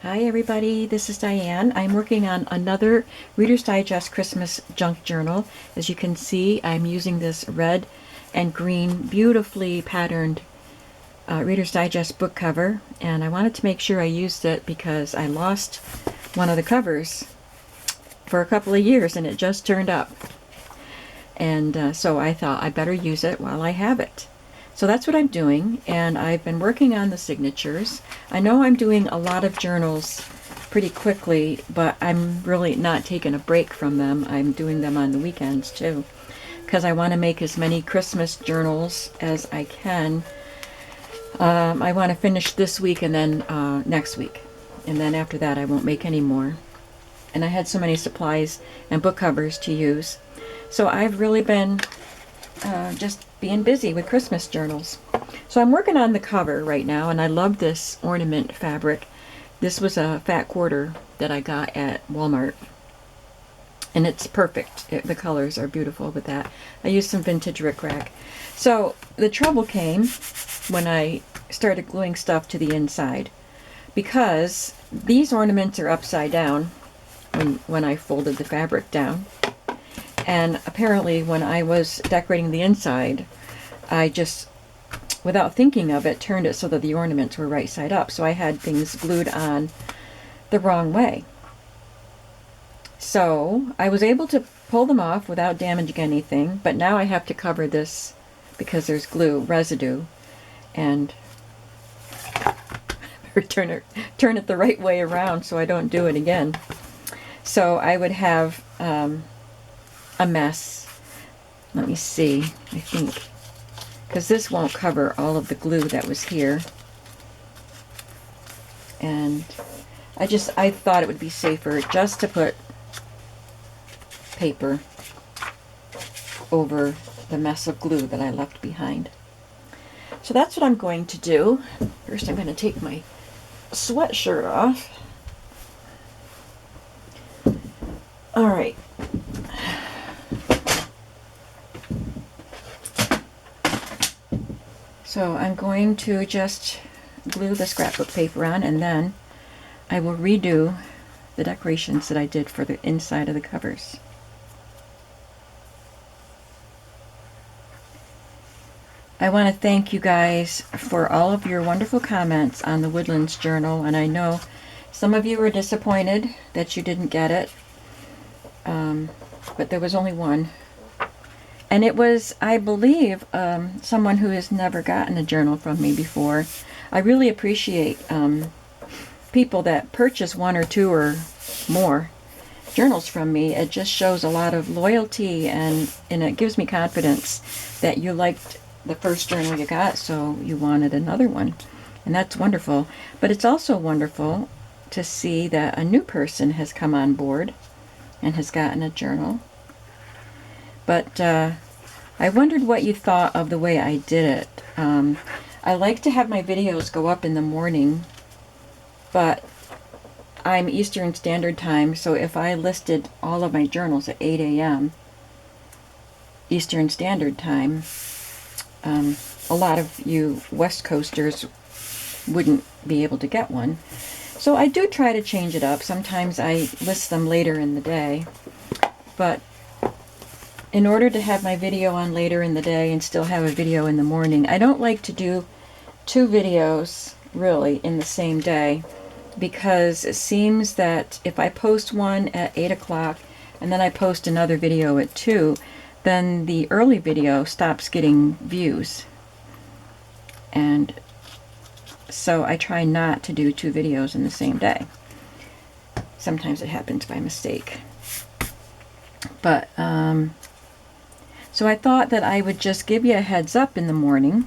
Hi everybody, this is Diane. I'm working on another Reader's Digest Christmas junk journal. As you can see, I'm using this red and green beautifully patterned Reader's Digest book cover, and I wanted to make sure I used it because I lost one of the covers for a couple of years and it just turned up. And so I thought I better use it while I have it. So that's what I'm doing, and I've been working on the signatures. I know I'm doing a lot of journals pretty quickly, but I'm really not taking a break from them. I'm doing them on the weekends too, because I want to make as many Christmas journals as I can. I want to finish this week and then next week, and then after that I won't make any more. And I had so many supplies and book covers to use. So I've really been just being busy with Christmas journals. So I'm working on the cover right now, and I love this ornament fabric. This was a fat quarter that I got at Walmart, and it's perfect. The colors are beautiful with that. I used some vintage rickrack. So the trouble came when I started gluing stuff to the inside, because these ornaments are upside down when I folded the fabric down. And apparently when I was decorating the inside, I just, without thinking of it, turned it so that the ornaments were right side up. So I had things glued on the wrong way. So I was able to pull them off without damaging anything, but now I have to cover this because there's glue residue, and turn it the right way around so I don't do it again. So I would have a mess. Let me see, I think, because this won't cover all of the glue that was here, and I thought it would be safer just to put paper over the mess of glue that I left behind. So that's what I'm going to do. First I'm going to take my sweatshirt off. All right. So I'm going to just glue the scrapbook paper on, and then I will redo the decorations that I did for the inside of the covers. I want to thank you guys for all of your wonderful comments on the Woodlands Journal, and I know some of you were disappointed that you didn't get it, but there was only one. And it was, I believe, someone who has never gotten a journal from me before. I really appreciate people that purchase one or two or more journals from me. It just shows a lot of loyalty, and it gives me confidence that you liked the first journal you got, so you wanted another one. And that's wonderful. But it's also wonderful to see that a new person has come on board and has gotten a journal. But I wondered what you thought of the way I did it. I like to have my videos go up in the morning, but I'm Eastern Standard Time, so if I listed all of my journals at 8 a.m. Eastern Standard Time, a lot of you West Coasters wouldn't be able to get one. So I do try to change it up. Sometimes I list them later in the day, but in order to have my video on later in the day and still have a video in the morning, I don't like to do two videos really in the same day, because it seems that if I post one at 8 o'clock and then I post another video at 2, then the early video stops getting views. And so I try not to do two videos in the same day. Sometimes it happens by mistake. But so I thought that I would just give you a heads up in the morning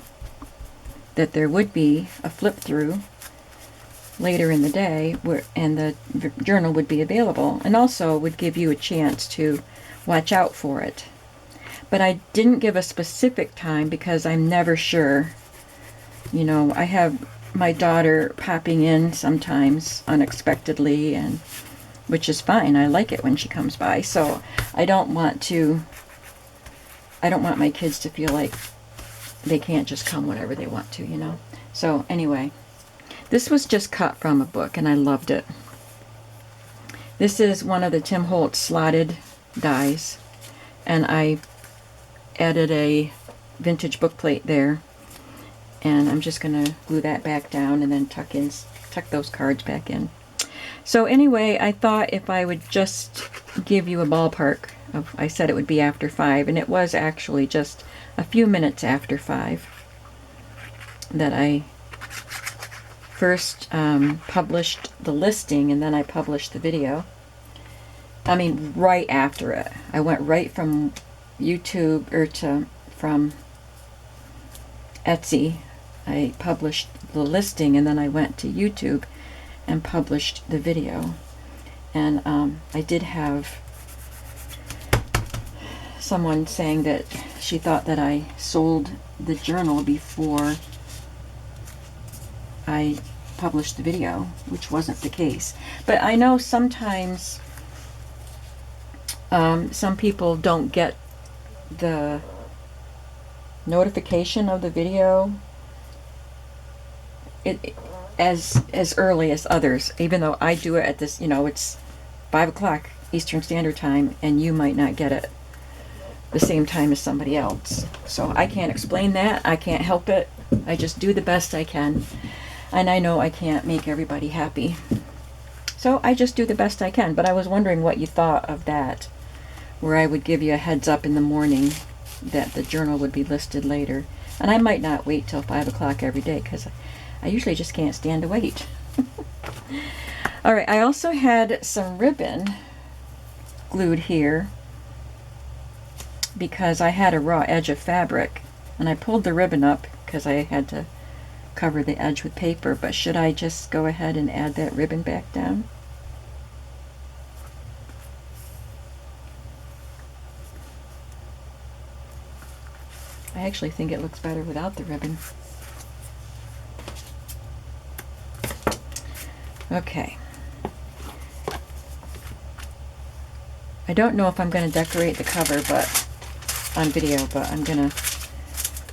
that there would be a flip through later in the day, and the journal would be available, and also would give you a chance to watch out for it. But I didn't give a specific time because I'm never sure. You know, I have my daughter popping in sometimes unexpectedly, and which is fine. I like it when she comes by, so I don't want my kids to feel like they can't just come whenever they want to, you know. So anyway, This was just cut from a book, and I loved it. This is one of the Tim Holtz slotted dies, and I added a vintage book plate there, and I'm just going to glue that back down and then tuck those cards back in. So anyway, I thought if I would just give you a ballpark of, I said it would be after 5, and it was actually just a few minutes after 5 that I first published the listing, and then I published the video. I mean, right after it. I went right from YouTube, or from Etsy. I published the listing, and then I went to YouTube and published the video. And I did have someone saying that she thought that I sold the journal before I published the video, which wasn't the case. But I know sometimes some people don't get the notification of the video as early as others, even though I do it at this, it's 5 o'clock Eastern Standard Time, and you might not get it the same time as somebody else. So I can't explain that. I can't help it. I just do the best I can. And I know I can't make everybody happy. So I just do the best I can. But I was wondering what you thought of that, where I would give you a heads up in the morning that the journal would be listed later. And I might not wait till 5 o'clock every day, because I usually just can't stand to wait. All right, I also had some ribbon glued here because I had a raw edge of fabric, and I pulled the ribbon up because I had to cover the edge with paper. But should I just go ahead and add that ribbon back down? I actually think it looks better without the ribbon. Okay. I don't know if I'm going to decorate the cover on video, but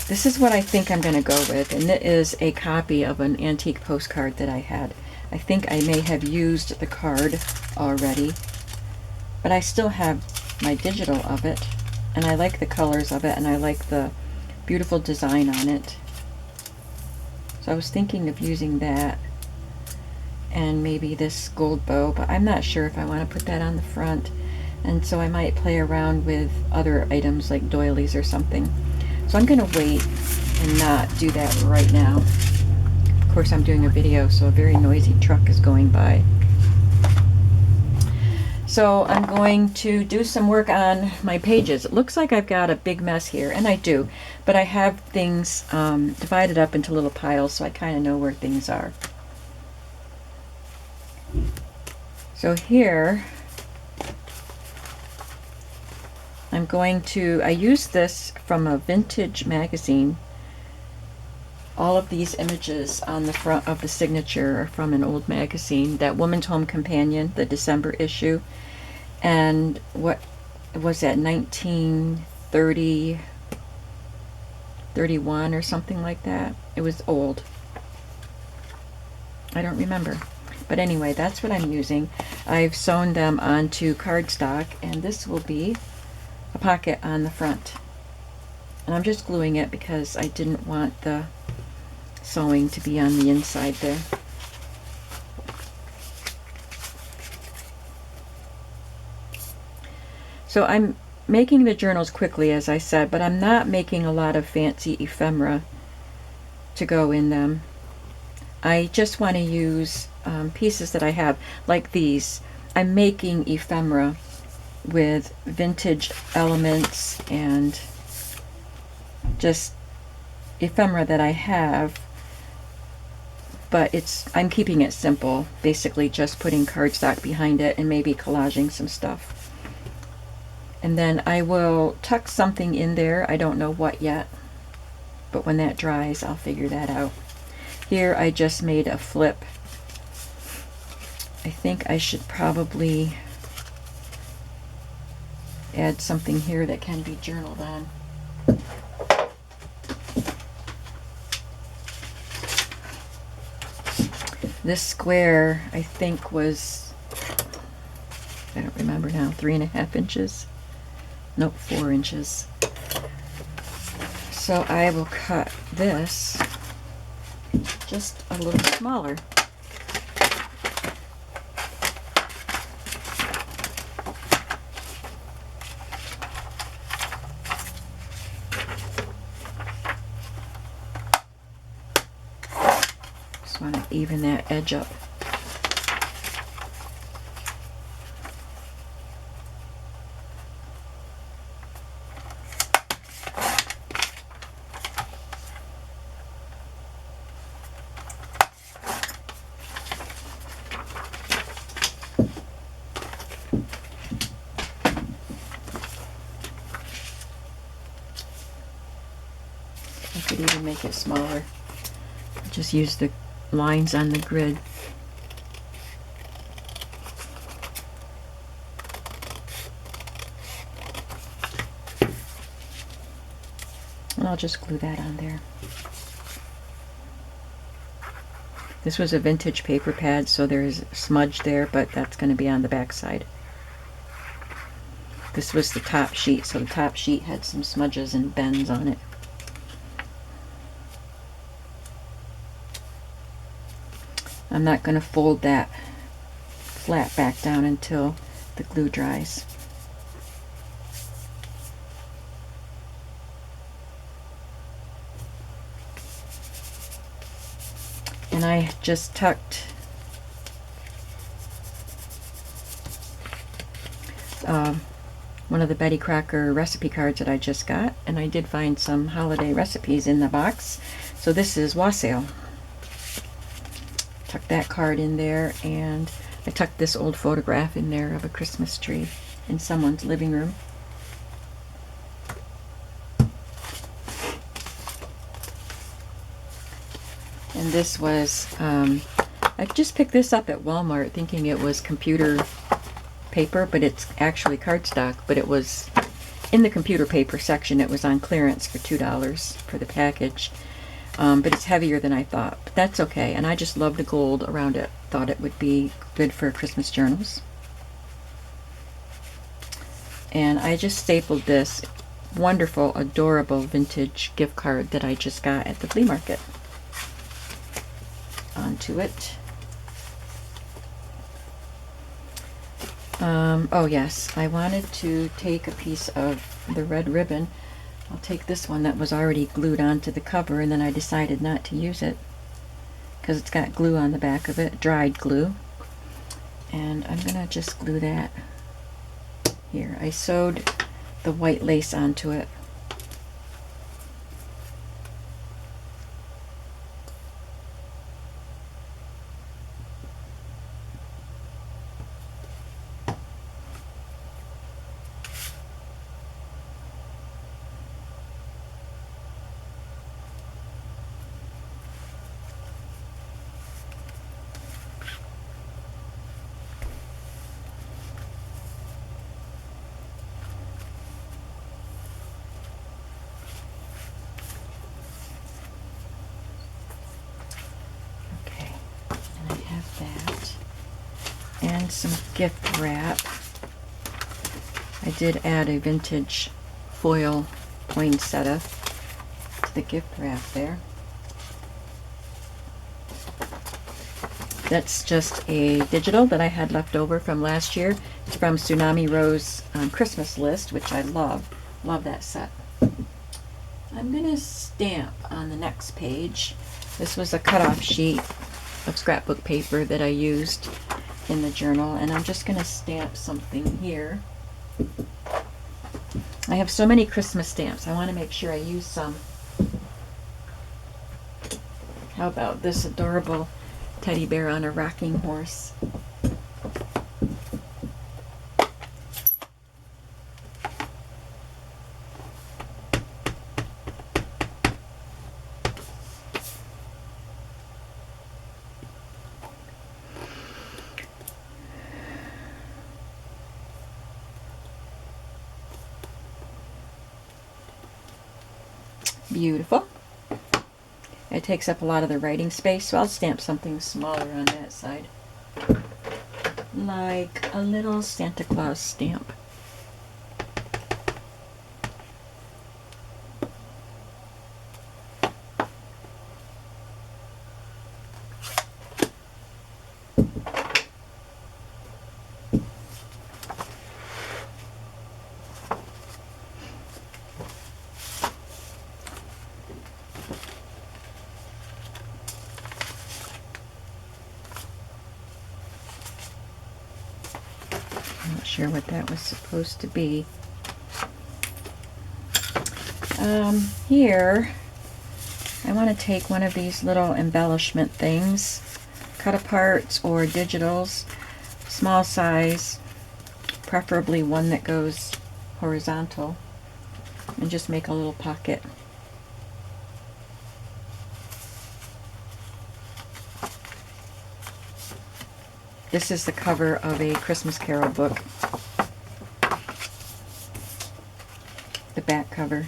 this is what I think I'm going to go with, and it is a copy of an antique postcard that I had. I think I may have used the card already, but I still have my digital of it, and I like the colors of it, and I like the beautiful design on it. So I was thinking of using that and maybe this gold bow, but I'm not sure if I want to put that on the front, and so I might play around with other items like doilies or something. So I'm going to wait and not do that right now. Of course, I'm doing a video, so a very noisy truck is going by. So I'm going to do some work on my pages. It looks like I've got a big mess here, and I do, but I have things divided up into little piles, so I kind of know where things are. So here, I used this from a vintage magazine. All of these images on the front of the signature are from an old magazine, that Woman's Home Companion, the December issue. And what was that, 1930, 31 or something like that? It was old. I don't remember. But anyway, that's what I'm using. I've sewn them onto cardstock, and this will be a pocket on the front. And I'm just gluing it because I didn't want the sewing to be on the inside there. So I'm making the journals quickly, as I said, but I'm not making a lot of fancy ephemera to go in them. I just want to use pieces that I have, like these. I'm making ephemera with vintage elements and just ephemera that I have, but I'm keeping it simple, basically just putting cardstock behind it and maybe collaging some stuff. And then I will tuck something in there. I don't know what yet, but when that dries, I'll figure that out. Here I just made a flip. I think I should probably add something here that can be journaled on. This square, I think, was, I don't remember now, 3.5 inches. Nope, 4 inches. So I will cut this just a little smaller. Just want to even that edge up. I could even make it smaller. Just use the lines on the grid. And I'll just glue that on there. This was a vintage paper pad, so there's smudge there, but that's going to be on the back side. This was the top sheet, so the top sheet had some smudges and bends on it. I'm not going to fold that flat back down until the glue dries. And I just tucked one of the Betty Crocker recipe cards that I just got, and I did find some holiday recipes in the box. So this is wassail. Tuck that card in there, and I tucked this old photograph in there of a Christmas tree in someone's living room. And this was, I just picked this up at Walmart thinking it was computer paper, but it's actually cardstock, but it was in the computer paper section. It was on clearance for $2 for the package. But it's heavier than I thought, but that's okay. And I just love the gold around it. Thought it would be good for Christmas journals. And I just stapled this wonderful, adorable vintage gift card that I just got at the flea market onto it. Oh yes, I wanted to take a piece of the red ribbon. I'll take this one that was already glued onto the cover, and then I decided not to use it because it's got glue on the back of it, dried glue. And I'm gonna just glue that here. I sewed the white lace onto it. And some gift wrap. I did add a vintage foil poinsettia to the gift wrap there. That's just a digital that I had left over from last year. It's from Tsunami Rose Christmas List, which I love. Love that set. I'm going to stamp on the next page. This was a cut-off sheet of scrapbook paper that I used in the journal, and I'm just going to stamp something here. I have so many Christmas stamps. I want to make sure I use some. How about this adorable teddy bear on a rocking horse? Beautiful. It takes up a lot of the writing space, so I'll stamp something smaller on that side. Like a little Santa Claus stamp. Sure what that was supposed to be. Here I want to take one of these little embellishment things, cut aparts or digitals, small size, preferably one that goes horizontal, and just make a little pocket. This is the cover of a Christmas Carol book. The back cover.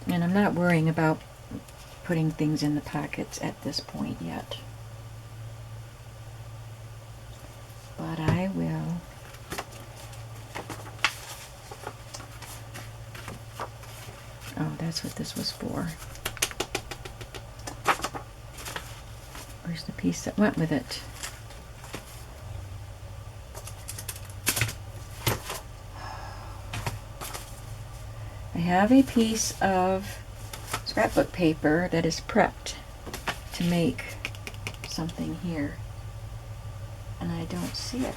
And I'm not worrying about putting things in the pockets at this point yet. But I will. Oh, that's what this was for. Where's the piece that went with it? I have a piece of scrapbook paper that is prepped to make something here, and I don't see it.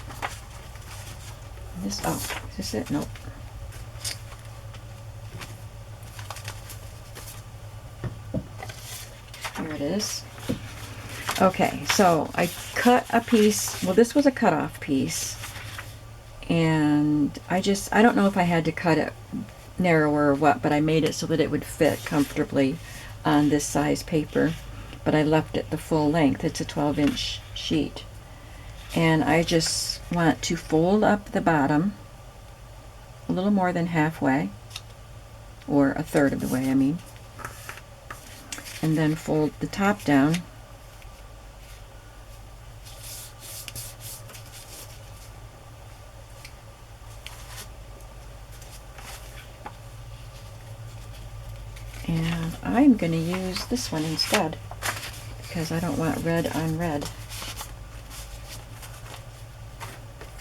This, oh, is this it? Nope. Here it is. Okay, so I cut a piece. Well, this was a cut-off piece, and I don't know if I had to cut it narrower or what, but I made it so that it would fit comfortably on this size paper, but I left it the full length. It's a 12-inch sheet, and I just want to fold up the bottom a little more than halfway, or a third of the way, I mean, and then fold the top down and I'm going to use this one instead because I don't want red on red.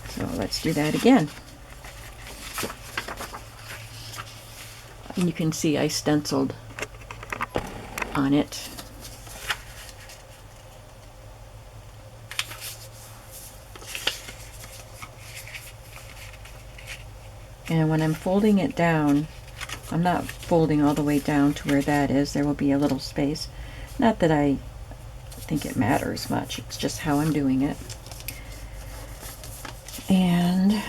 So let's do that again. And you can see I stenciled on it. And when I'm folding it down, I'm not folding all the way down to where that is. There will be a little space. Not that I think it matters much. It's just how I'm doing it. And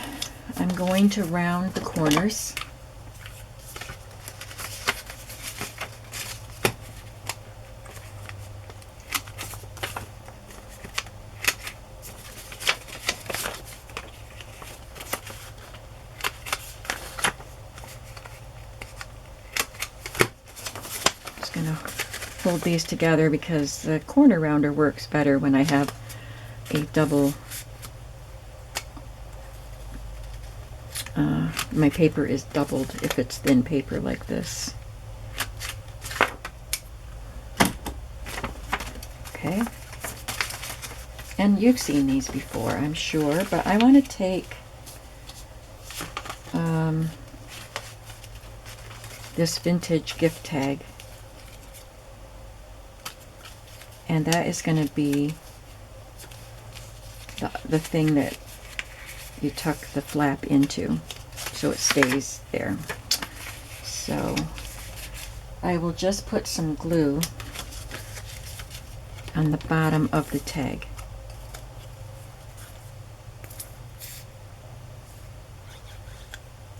I'm going to round the corners. Going to fold these together because the corner rounder works better when I have a double, my paper is doubled if it's thin paper like this. Okay, and you've seen these before, I'm sure, but I want to take this vintage gift tag, and that is going to be the thing that you tuck the flap into so it stays there. So I will just put some glue on the bottom of the tag.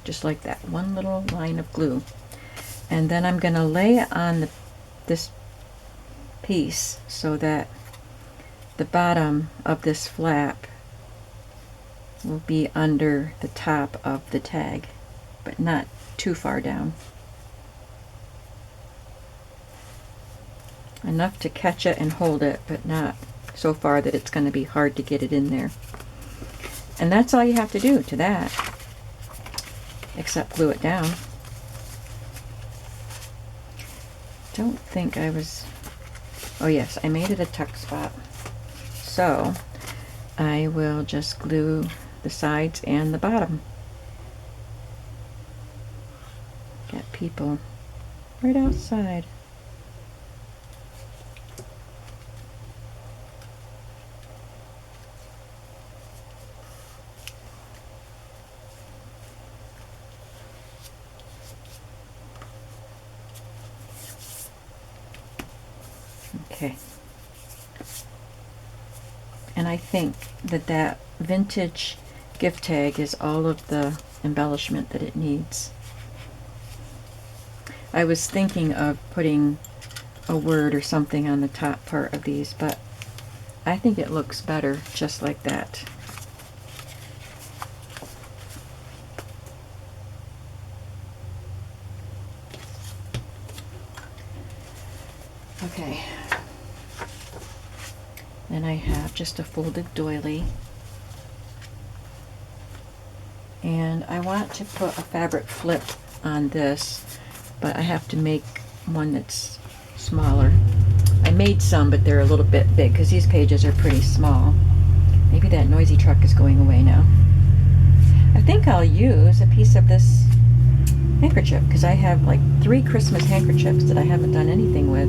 Just like that, one little line of glue. And then I'm going to lay it on this piece so that the bottom of this flap will be under the top of the tag, but not too far down. Enough to catch it and hold it, but not so far that it's going to be hard to get it in there. And that's all you have to do to that, except glue it down. Don't think I was... Oh yes, I made it a tuck spot. So I will just glue the sides and the bottom. Got people right outside. Okay. And I think that vintage gift tag is all of the embellishment that it needs. I was thinking of putting a word or something on the top part of these, but I think it looks better just like that. Okay. Then I have just a folded doily. And I want to put a fabric flip on this, but I have to make one that's smaller. I made some, but they're a little bit big because these pages are pretty small. Maybe that noisy truck is going away now. I think I'll use a piece of this handkerchief because I have like 3 Christmas handkerchiefs that I haven't done anything with.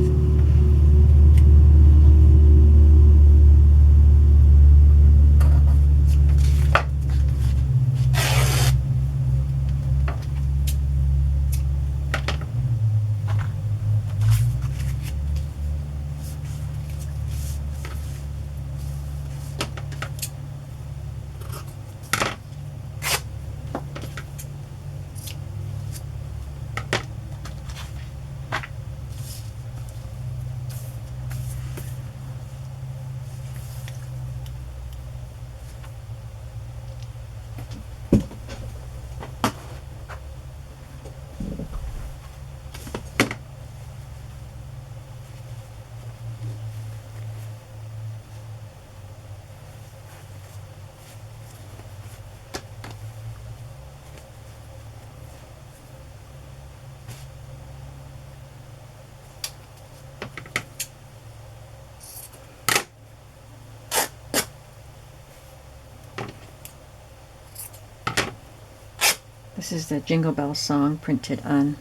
This is the Jingle Bell song printed on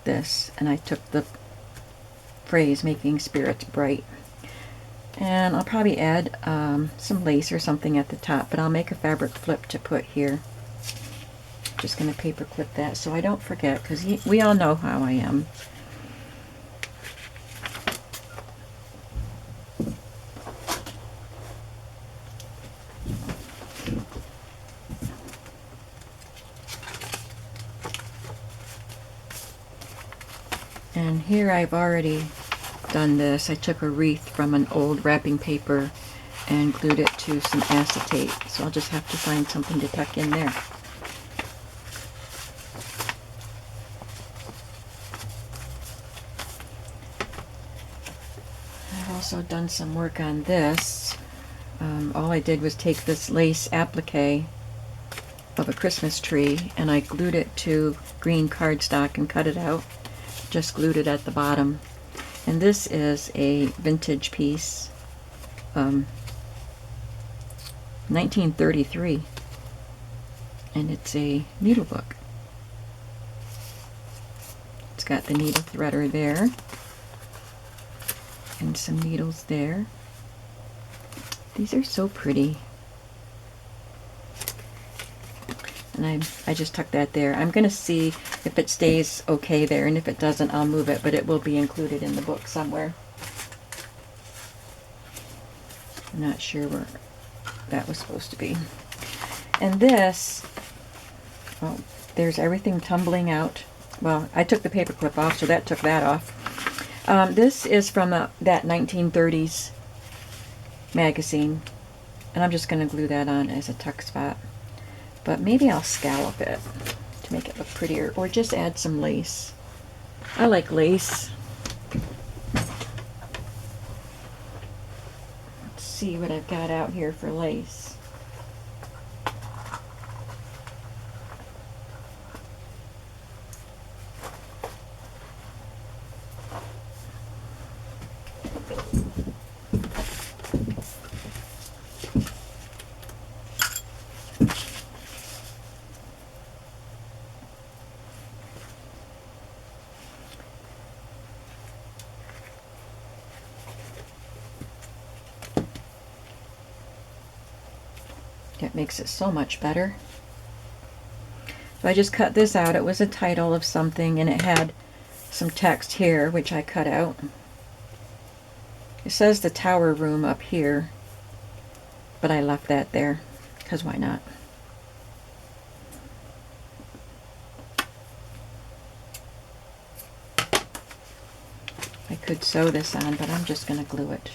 this, and I took the phrase making spirits bright. And I'll probably add some lace or something at the top, but I'll make a fabric flip to put here. Just going to paper clip that so I don't forget, because we all know how I am. And here I've already done this. I took a wreath from an old wrapping paper and glued it to some acetate. So I'll just have to find something to tuck in there. I've also done some work on this. All I did was take this lace applique of a Christmas tree and I glued it to green cardstock and cut it out. Just glued it at the bottom. And this is a vintage piece, 1933, and it's a needle book. It's got the needle threader there and some needles there. These are so pretty. And I just tucked that there. I'm going to see if it stays okay there, and if it doesn't, I'll move it, but it will be included in the book somewhere. I'm not sure where that was supposed to be. And this, oh, there's everything tumbling out Well, I took the paper clip off, so that took that off. This is from that 1930s magazine, and I'm just going to glue that on as a tuck spot. But maybe I'll scallop it to make it look prettier, or just add some lace. I like lace. Let's see what I've got out here for lace. It makes it so much better. So I just cut this out. It was a title of something, and it had some text here, which I cut out. It says the tower room up here, but I left that there, because why not? I could sew this on, but I'm just going to glue it.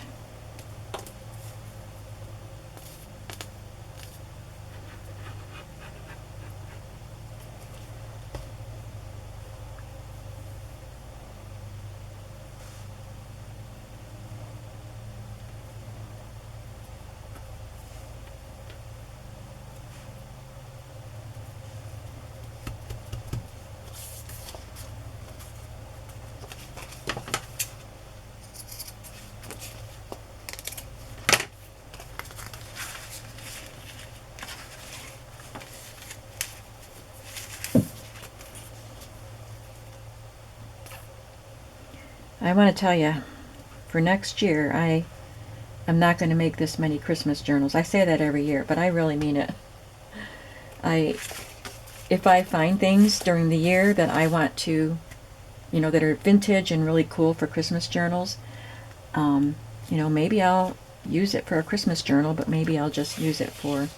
I want to tell you, for next year, I'm not going to make this many Christmas journals. I say that every year, but I really mean it. If I find things during the year that I want to, that are vintage and really cool for Christmas journals, maybe I'll use it for a Christmas journal, but maybe I'll just use it for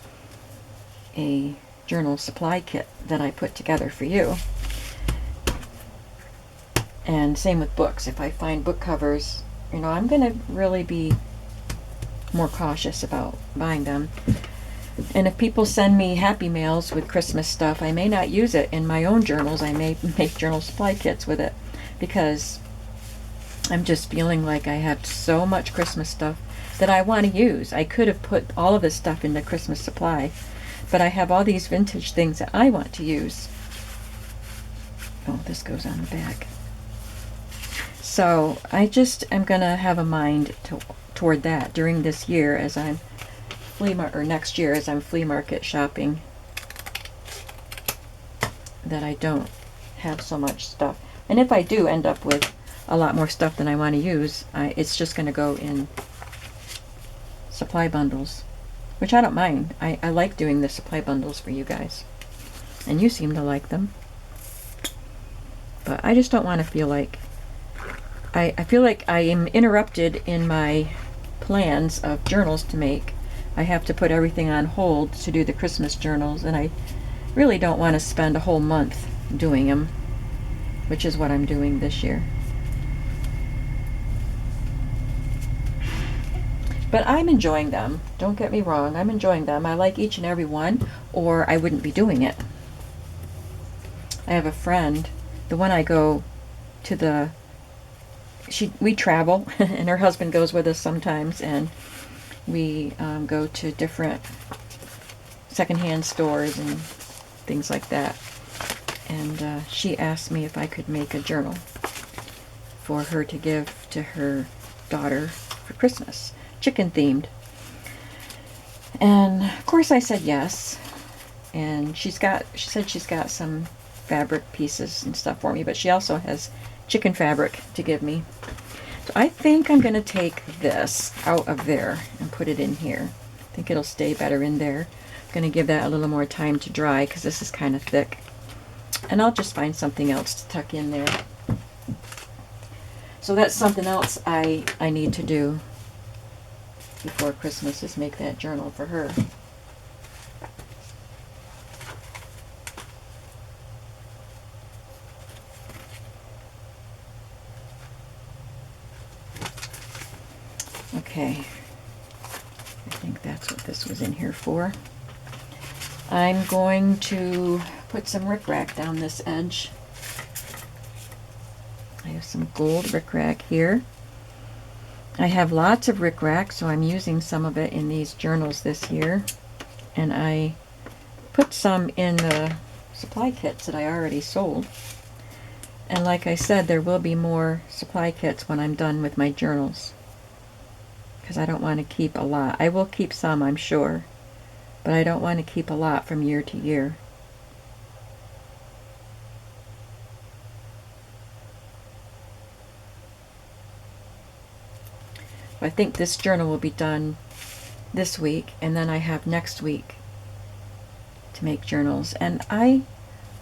a journal supply kit that I put together for you. And same with books. If I find book covers, I'm going to really be more cautious about buying them. And if people send me happy mails with Christmas stuff, I may not use it in my own journals. I may make journal supply kits with it, because I'm just feeling like I have so much Christmas stuff that I want to use. I could have put all of this stuff into Christmas supply, but I have all these vintage things that I want to use. Oh, this goes on the back. So I just am going to have a mind toward that during this year as I'm next year as I'm flea market shopping, that I don't have so much stuff. And if I do end up with a lot more stuff than I want to use, it's just going to go in supply bundles, which I don't mind. I like doing the supply bundles for you guys, and you seem to like them. But I just don't want to feel like I feel like I am interrupted in my plans of journals to make. I have to put everything on hold to do the Christmas journals, and I really don't want to spend a whole month doing them, which is what I'm doing this year. But I'm enjoying them. Don't get me wrong, I'm enjoying them. I like each and every one, or I wouldn't be doing it. I have a friend, the one I go to we travel, and her husband goes with us sometimes, and we go to different secondhand stores and things like that. And she asked me if I could make a journal for her to give to her daughter for Christmas, chicken themed. And of course I said yes. And she said she's got some fabric pieces and stuff for me, but she also has chicken fabric to give me. So I think I'm going to take this out of there and put it in here. I think it'll stay better in there. I'm going to give that a little more time to dry because this is kind of thick. And I'll just find something else to tuck in there. So that's something else I need to do before Christmas, is make that journal for her. I think that's what this was in here for. I'm going to put some rickrack down this edge. I have some gold rickrack here. I have lots of rickrack, so I'm using some of it in these journals this year. And I put some in the supply kits that I already sold. And like I said, there will be more supply kits when I'm done with my journals, because I don't want to keep a lot. I will keep some, I'm sure, but I don't want to keep a lot from year to year. I think this journal will be done this week, and then I have next week to make journals. And I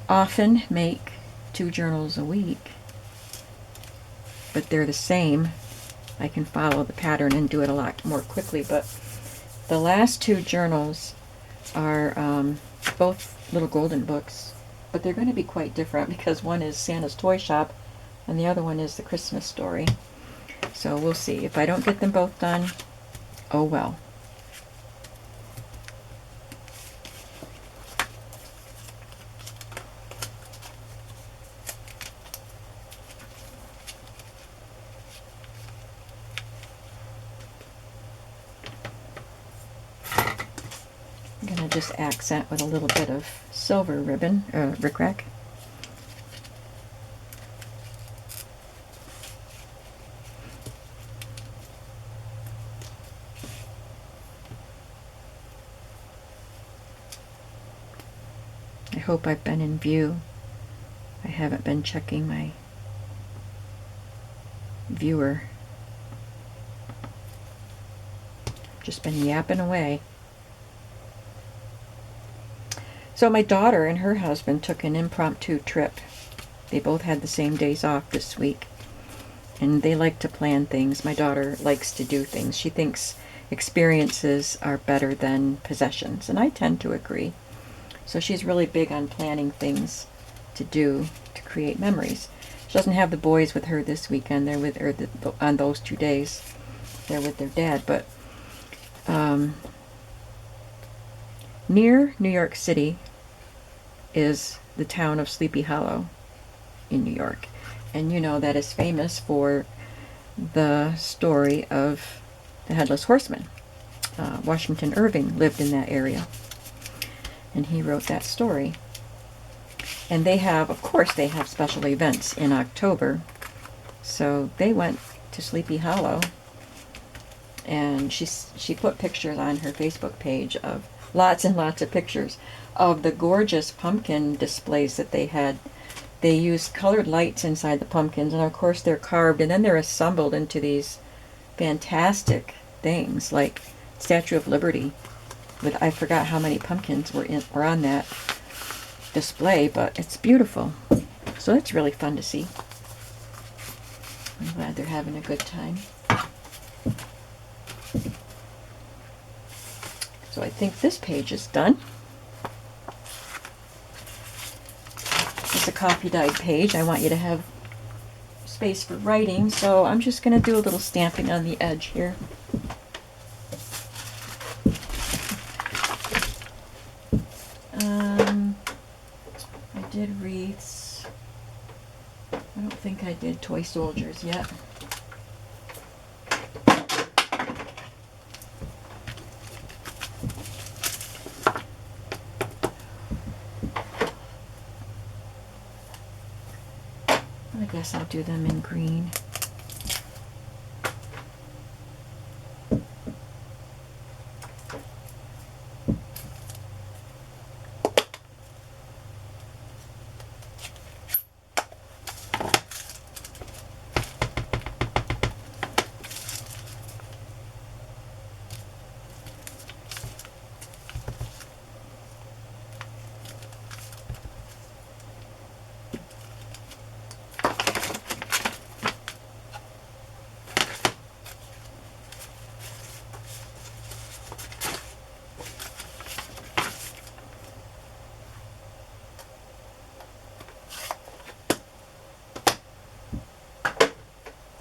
often make 2 journals a week, but they're the same. I can follow the pattern and do it a lot more quickly. But the last 2 journals are both little golden books, but they're going to be quite different because one is Santa's Toy Shop and the other one is the Christmas Story. So we'll see. If I don't get them both done, oh well. I'm going to just accent with a little bit of silver ribbon, rickrack. I hope I've been in view. I haven't been checking my viewer. Just been yapping away. So my daughter and her husband took an impromptu trip. They both had the same days off this week. And they like to plan things. My daughter likes to do things. She thinks experiences are better than possessions. And I tend to agree. So she's really big on planning things to do to create memories. She doesn't have the boys with her this weekend. They're with her on those 2 days. They're with their dad. But near New York City is the town of Sleepy Hollow in New York. And you know that is famous for the story of the Headless Horseman. Washington Irving lived in that area. And he wrote that story. And they have, of course, they have special events in October. So they went to Sleepy Hollow. And she put pictures on her Facebook page of lots and lots of pictures of the gorgeous pumpkin displays that they had. They used colored lights inside the pumpkins, and of course they're carved, and then they're assembled into these fantastic things like Statue of Liberty with, I forgot how many pumpkins were on that display, but it's beautiful. So that's really fun to see. I'm glad they're having a good time. So I think this page is done. It's a coffee dyed page. I want you to have space for writing, so I'm just going to do a little stamping on the edge here. I did wreaths. I don't think I did toy soldiers yet. I guess I'll do them in green.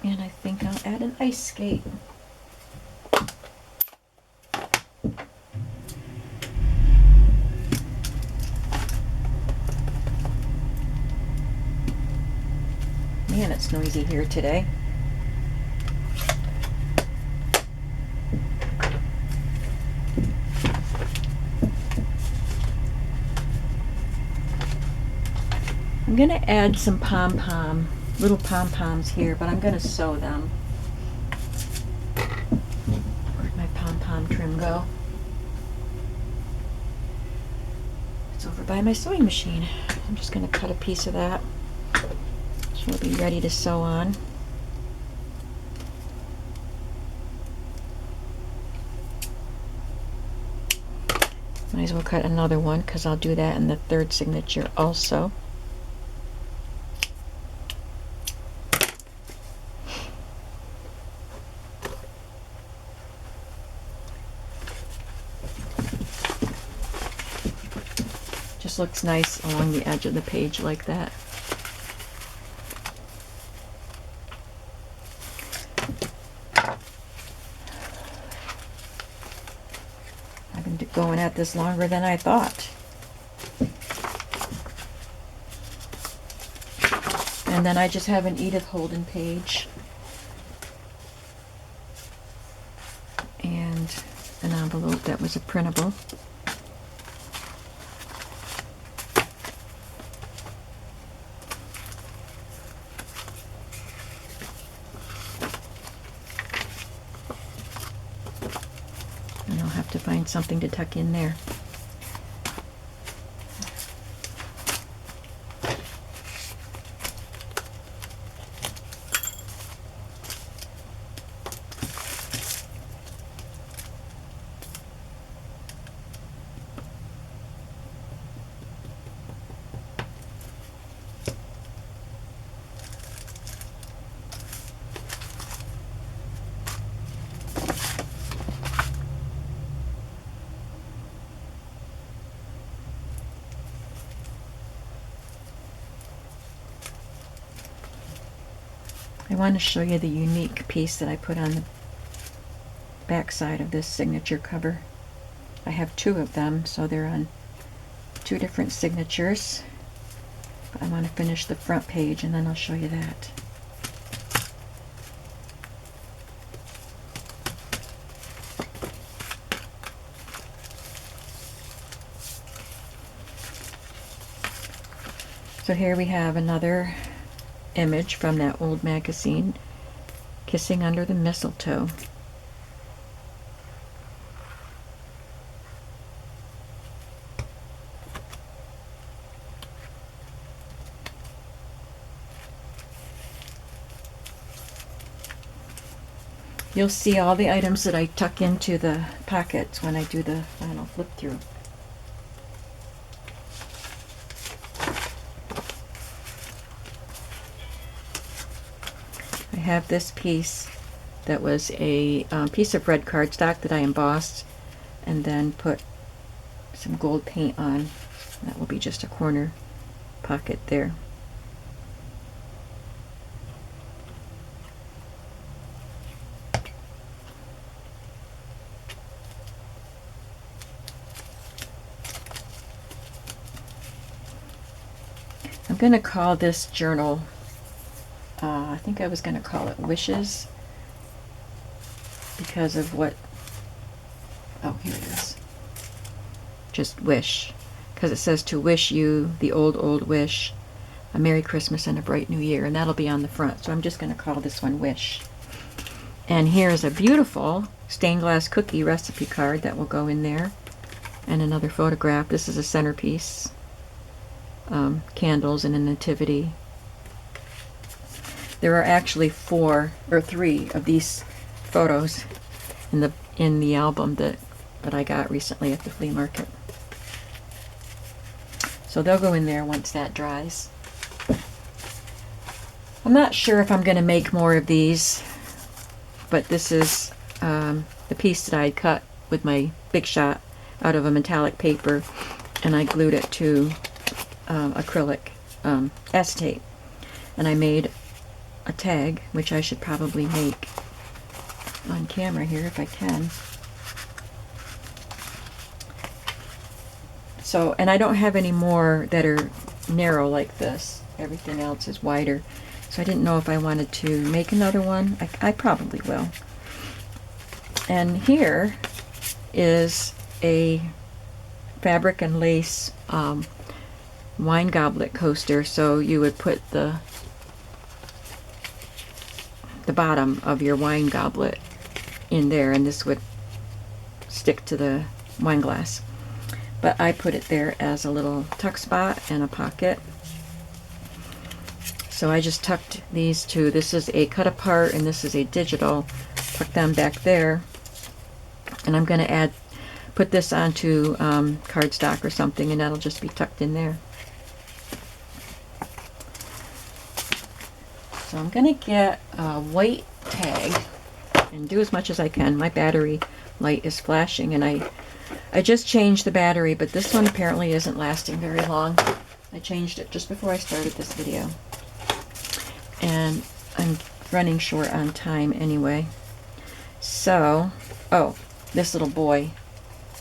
And I think I'll add an ice skate. it's noisy here today. I'm going to add some little pom-poms here, but I'm going to sew them. Where'd my pom-pom trim go? It's over by my sewing machine. I'm just going to cut a piece of that. So it'll be ready to sew on. Might as well cut another one because I'll do that in the third signature also. Just looks nice along the edge of the page like that. I've been going at this longer than I thought. And then I just have an Edith Holden page and an envelope that was a printable. And I'll have to find something to tuck in there. I want to show you the unique piece that I put on the back side of this signature cover. I have two of them, so they're on two different signatures. But I want to finish the front page and then I'll show you that. So here we have another image from that old magazine, Kissing Under the Mistletoe. You'll see all the items that I tuck into the pockets when I do the final flip through. I have this piece that was a piece of red cardstock that I embossed and then put some gold paint on. That will be just a corner pocket there. I'm going to call this journal, I think I was going to call it Wishes, because of what, oh, here it is, just wish, because it says to wish you the old wish, a Merry Christmas and a bright new year, and that'll be on the front, so I'm just going to call this one Wish. And here's a beautiful stained glass cookie recipe card that will go in there, and another photograph. This is a centerpiece. Candles and a nativity. There are actually 4 or 3 of these photos in the album that I got recently at the flea market. So they'll go in there once that dries. I'm not sure if I'm going to make more of these, but this is the piece that I cut with my Big Shot out of a metallic paper, and I glued it to acrylic acetate, and I made a tag, which I should probably make on camera here if I can. So, and I don't have any more that are narrow like this. Everything else is wider. So I didn't know if I wanted to make another one. I probably will. And here is a fabric and lace wine goblet coaster. So you would put the bottom of your wine goblet in there, and this would stick to the wine glass. But I put it there as a little tuck spot and a pocket. So I just tucked these two. This is a cut apart and this is a digital. Tuck them back there. And I'm going to put this onto cardstock or something, and that'll just be tucked in there. So I'm going to get a white tag and do as much as I can. My battery light is flashing, and I just changed the battery, but this one apparently isn't lasting very long. I changed it just before I started this video. And I'm running short on time anyway. So, oh, this little boy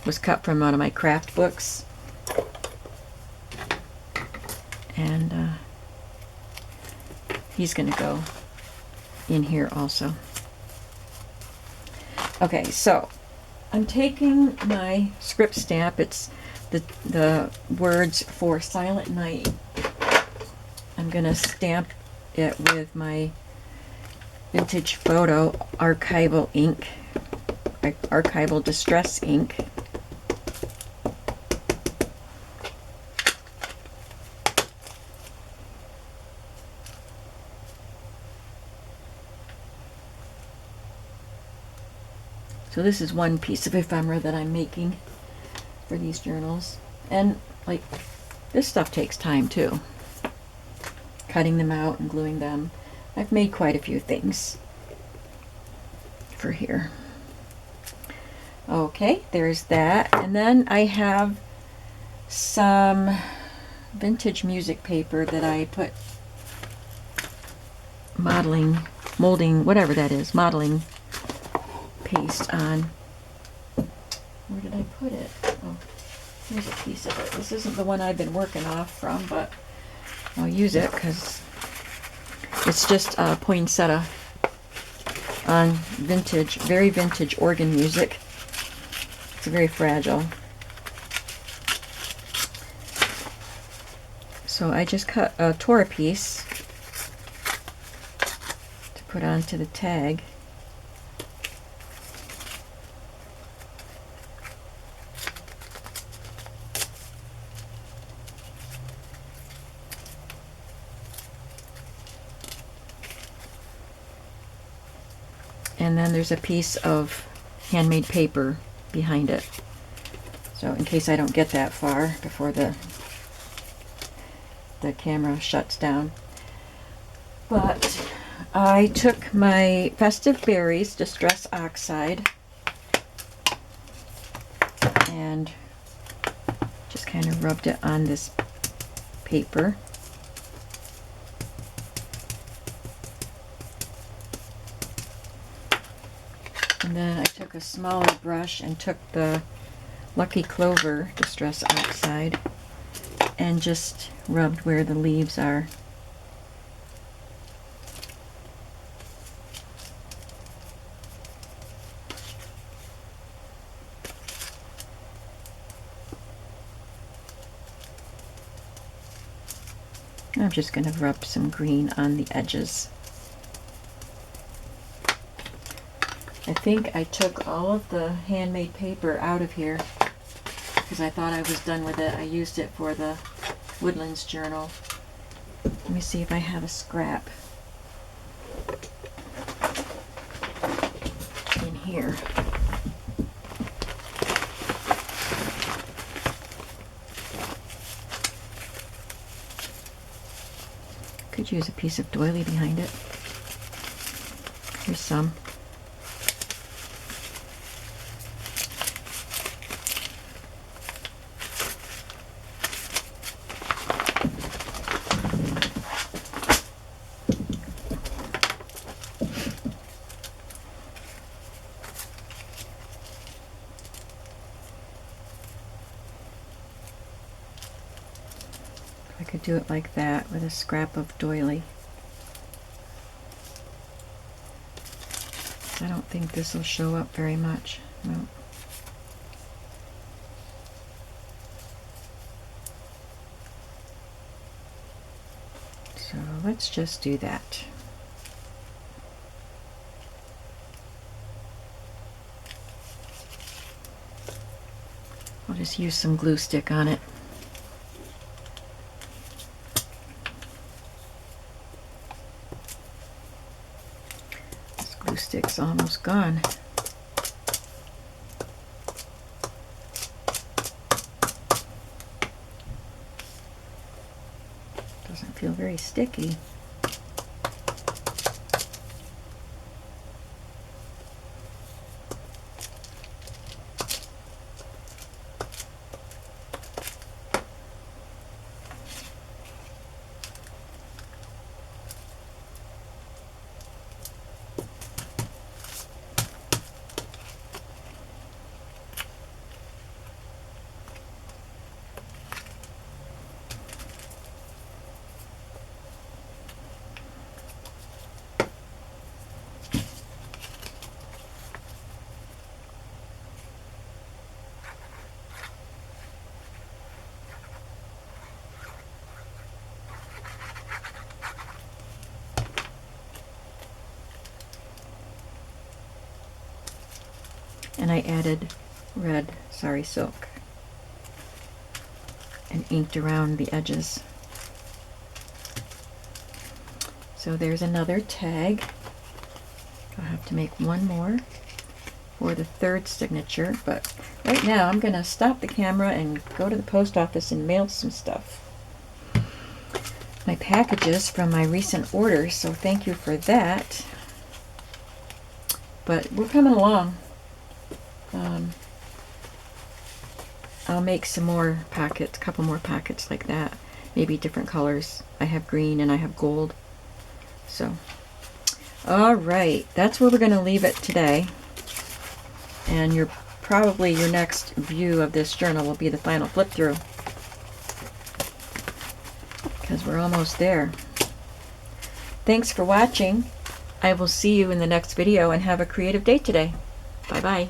was cut from one of my craft books. And he's going to go in here also. Okay, so I'm taking my script stamp. It's the words for Silent Night. I'm going to stamp it with my vintage photo archival ink, archival distress ink. So this is one piece of ephemera that I'm making for these journals. And like, this stuff takes time too. Cutting them out and gluing them. I've made quite a few things for here. Okay, there's that. And then I have some vintage music paper that I put modeling, molding, whatever that is, modeling paste on. Where did I put it? Oh, here's a piece of it. This isn't the one I've been working off from, but I'll use it because it's just a poinsettia on vintage, very vintage organ music. It's very fragile. So I just tore a piece to put onto the tag. And then there's a piece of handmade paper behind it. So in case I don't get that far before the camera shuts down. But I took my Festive Berries Distress Oxide and just kind of rubbed it on this paper. And then I took a smaller brush and took the Lucky Clover Distress Oxide and just rubbed where the leaves are. I'm just going to rub some green on the edges. I think I took all of the handmade paper out of here because I thought I was done with it. I used it for the Woodlands journal. Let me see if I have a scrap in here. Could use a piece of doily behind it. Here's some. I could do it like that with a scrap of doily. think this will show up very much. No. So let's just do that. I'll just use some glue stick on it. This glue stick's almost gone. Doesn't feel very sticky. And I added red sari silk and inked around the edges. So there's another tag. I'll have to make one more for the third signature, but right now I'm gonna stop the camera and go to the post office and mail some stuff. My packages from my recent orders, so thank you for that. But we're coming along. I'll make some more packets, a couple more packets like that, maybe different colors. I have green and I have gold. So, all right, that's where we're going to leave it today. And probably your next view of this journal will be the final flip through, because we're almost there. Thanks for watching. I will see you in the next video, and have a creative day today. Bye bye.